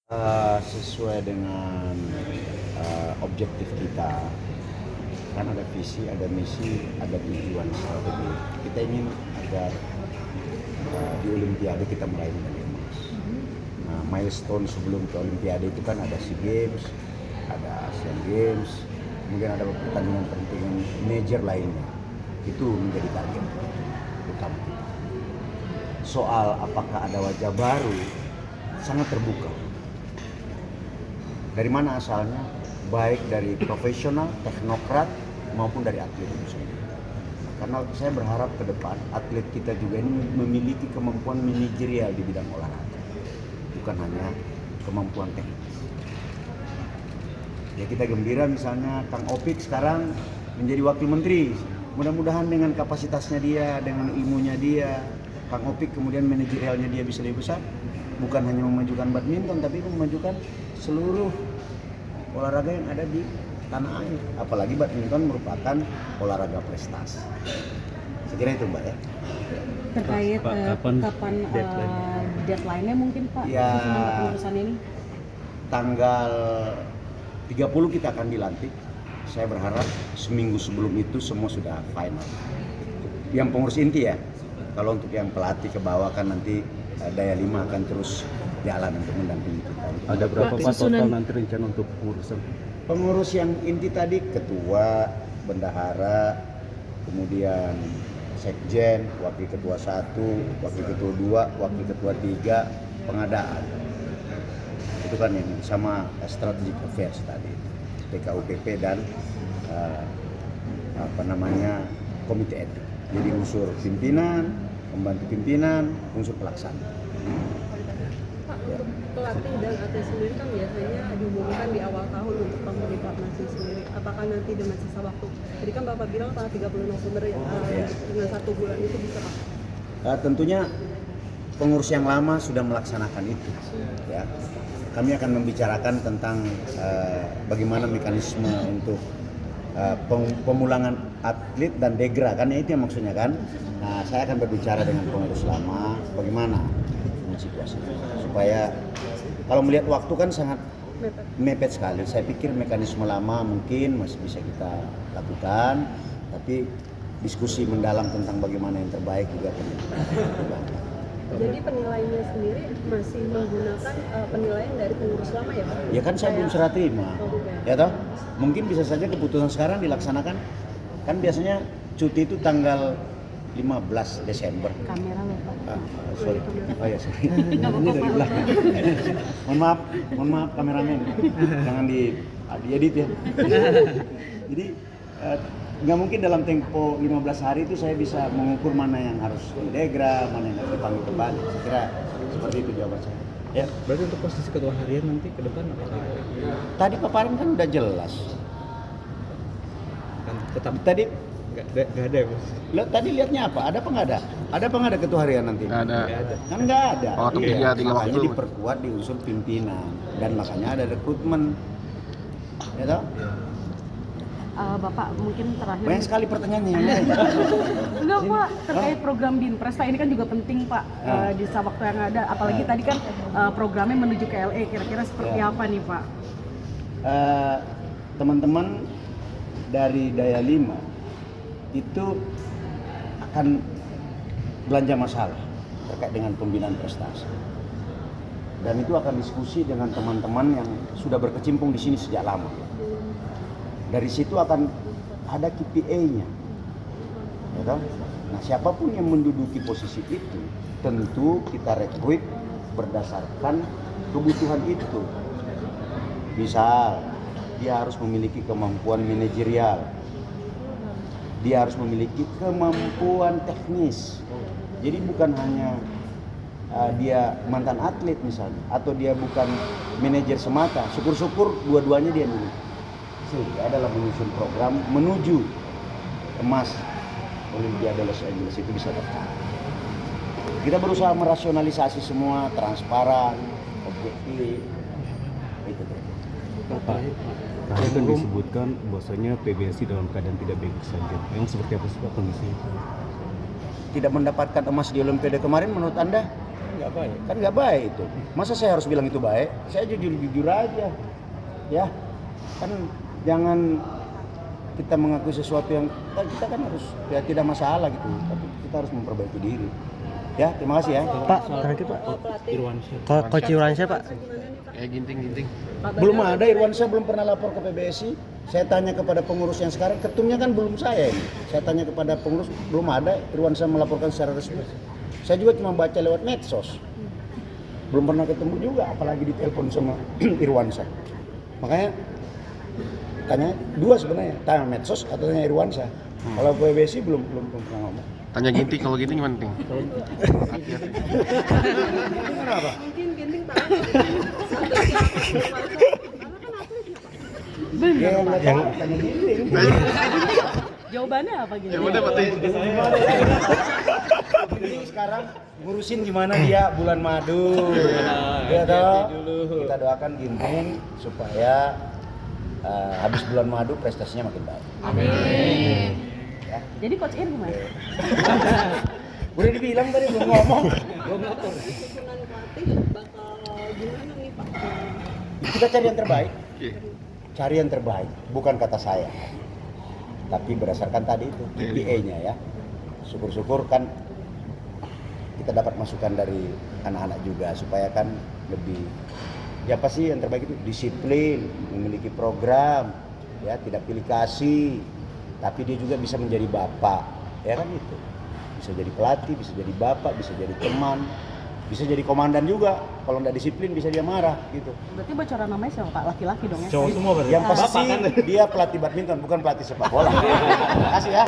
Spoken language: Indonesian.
Sesuai dengan objektif kita, kan ada visi, ada misi, ada tujuan strategi. Kita ingin agar di Olimpiade kita meraih medali emas. Nah, milestone sebelum ke Olimpiade itu kan ada SEA Games, ada Asian Games, kemudian ada pertandingan major lainnya. Itu menjadi target utama kita. Soal apakah ada wajah baru, sangat terbuka. Dari mana asalnya? Baik dari profesional, teknokrat, maupun dari atlet itu sendiri. Karena saya berharap ke depan atlet kita juga ini memiliki kemampuan manajerial di bidang olahraga, bukan hanya kemampuan teknis. Ya kita gembira misalnya Kang Opik sekarang menjadi wakil menteri. Mudah-mudahan dengan kapasitasnya dia, dengan ilmunya dia, Kang Opik kemudian manajerialnya dia bisa lebih besar. Bukan hanya memajukan badminton, tapi memajukan seluruh olahraga yang ada di tanah air. Apalagi badminton merupakan olahraga prestasi. Saya kira itu Mbak ya. Terkait Pak, kapan deadline-nya mungkin Pak? Ya, pengurusan ini? Tanggal 30 kita akan dilantik. Saya berharap seminggu sebelum itu semua sudah final. Yang pengurus inti ya. Kalau untuk yang pelatih ke bawah kan nanti Daya 5 akan terus jalan untuk mendampingi kita. Ada berapa Pak total nanti rencana untuk pengurusan? Pengurus yang inti tadi ketua, bendahara, kemudian sekjen, wakil ketua 1, wakil ketua 2, wakil ketua 3, pengadaan. Itu kan yang sama strategic affairs tadi, PKUPP dan komite etik. Jadi unsur pimpinan, pembantu pimpinan, unsur pelaksana. Pak, untuk pelatih dan atlet sendiri kan biasanya diumumkan di awal tahun untuk pemilih Platnas sendiri. Apakah nanti dengan sisa waktu? Jadi kan Bapak bilang tanggal 30 November dengan 1 bulan itu bisa Pak? Tentunya pengurus yang lama sudah melaksanakan itu. Ya. Kami akan membicarakan tentang bagaimana mekanisme untuk pemulangan atlet dan degra, kan itu yang maksudnya kan. Nah, saya akan berbicara dengan pengurus lama bagaimana situasi supaya kalau melihat waktu kan sangat mepet sekali. Saya pikir mekanisme lama mungkin masih bisa kita lakukan, tapi diskusi mendalam tentang bagaimana yang terbaik juga perlu. Jadi penilaiannya sendiri masih menggunakan penilaian dari pengurus lama ya Pak? Ya kan saya belum serah terima, ya toh? Mungkin bisa saja keputusan sekarang dilaksanakan. Kan biasanya cuti itu tanggal 15 Desember. Kamera loh Pak. Sorry. Oh ya sorry. Ini dari belakang. Mohon maaf kameramen. Jangan diedit ya. Jadi nggak mungkin dalam tempo 15 hari itu saya bisa mengukur mana yang harus didegra, mana yang harus dipanggil kembali. Saya kira seperti itu jawaban saya. Ya. Berarti untuk posisi ketua harian nanti ke depan apakah? Tadi paparan kan udah jelas. Kan tetap Tadi nggak ada ya Bos? lo tadi lihatnya apa? Ada apa nggak ada? Ada apa nggak ada ketua harian nanti? Nggak ada. Nggak ada. Kan nggak ada. Oh, untuk tiga Makanya waktu. diperkuat di unsur pimpinan dan makanya ada rekrutmen. Ya toh? Bapak mungkin terakhir. Banyak sekali pertanyaannya. Enggak Pak, terkait program Binpres Pak, ini kan juga penting Pak di saat waktu yang ada. Apalagi tadi kan programnya menuju ke LA, kira-kira seperti apa nih Pak? Teman-teman dari Daya 5 itu akan belanja masalah terkait dengan pembinaan prestasi. Dan itu akan diskusi dengan teman-teman yang sudah berkecimpung di sini sejak lama. Dari situ akan ada KPI-nya. Ya kan? Nah, siapapun yang menduduki posisi itu, tentu kita rekrut berdasarkan kebutuhan itu. Misal, dia harus memiliki kemampuan manajerial. Dia harus memiliki kemampuan teknis. Jadi bukan hanya dia mantan atlet misalnya, atau dia bukan manajer semata. Syukur-syukur dua-duanya dia miliki. Sehingga dalam menyusun program menuju emas Olimpiade Los Angeles itu bisa tercapai. Kita berusaha merasionalisasi semua, transparan, objektif. Itu. Pak, tadi kan disebutkan bahwasanya PBSI dalam keadaan tidak baik saja. Memang seperti apa sih Pak kondisinya? Tidak mendapatkan emas di Olimpiade kemarin menurut Anda? Ya nggak baik. Kan nggak baik itu. Masa saya harus bilang itu baik? Saya jujur aja. Ya, kan jangan kita mengakui sesuatu yang kita kan harus ya tidak masalah gitu, tapi kita harus memperbaiki diri. Ya, terima kasih ya. Pak, terakhir Pak. pelatih Irwansyah. Coach Irwansyah Pak. gimana nih Pak? Kayak ginting-ginting. Belum ada, Irwansyah belum pernah lapor ke PBSI. Saya tanya kepada pengurus yang sekarang, ketumnya kan belum saya ini. Saya tanya kepada pengurus, belum ada Irwansyah melaporkan secara resmi. Saya juga cuma baca lewat medsos. Belum pernah ketemu juga, apalagi ditelepon sama Irwansyah. Makanya tanya dua sebenarnya, tanya medsos atau tanya Irwansyah. Kalau PBSI belum pernah ngomong. Tanya ginting, kalau ginting gimana ting? Kenapa? Mungkin Ginting tahu sampai siapa Irwansyah. Karena kan atletnya Pak. Bener, Ya, Pak. nggak tahu, tanya Ginting. Jawabannya apa gitu? Ya udah Pak Ting. Ginting sekarang ngurusin gimana dia bulan madu. Ya toh? Kita doakan Ginting supaya habis bulan madu prestasinya makin baik. Ya. Jadi Coach Ir gimana? Udah dibilang tadi belum ngomong. Susunan pelatih bakal gimana nih Pak? Kita cari yang terbaik. Iya. Cari yang terbaik, bukan kata saya. Tapi berdasarkan tadi itu PPA-nya ya. Syukur-syukur kan kita dapat masukan dari anak-anak juga supaya kan lebih ya pasti yang terbaik itu disiplin, memiliki program, ya tidak pilih kasih, tapi dia juga bisa menjadi bapak, ya kan itu. Bisa jadi pelatih, bisa jadi bapak, bisa jadi teman, bisa jadi komandan juga. Kalau nggak disiplin bisa dia marah gitu. Berarti bocoran namanya siapa Pak? Laki-laki dong ya? Cowok semua berarti. Yang pasti dia pelatih badminton, bukan pelatih sepak bola. Terima kasih ya.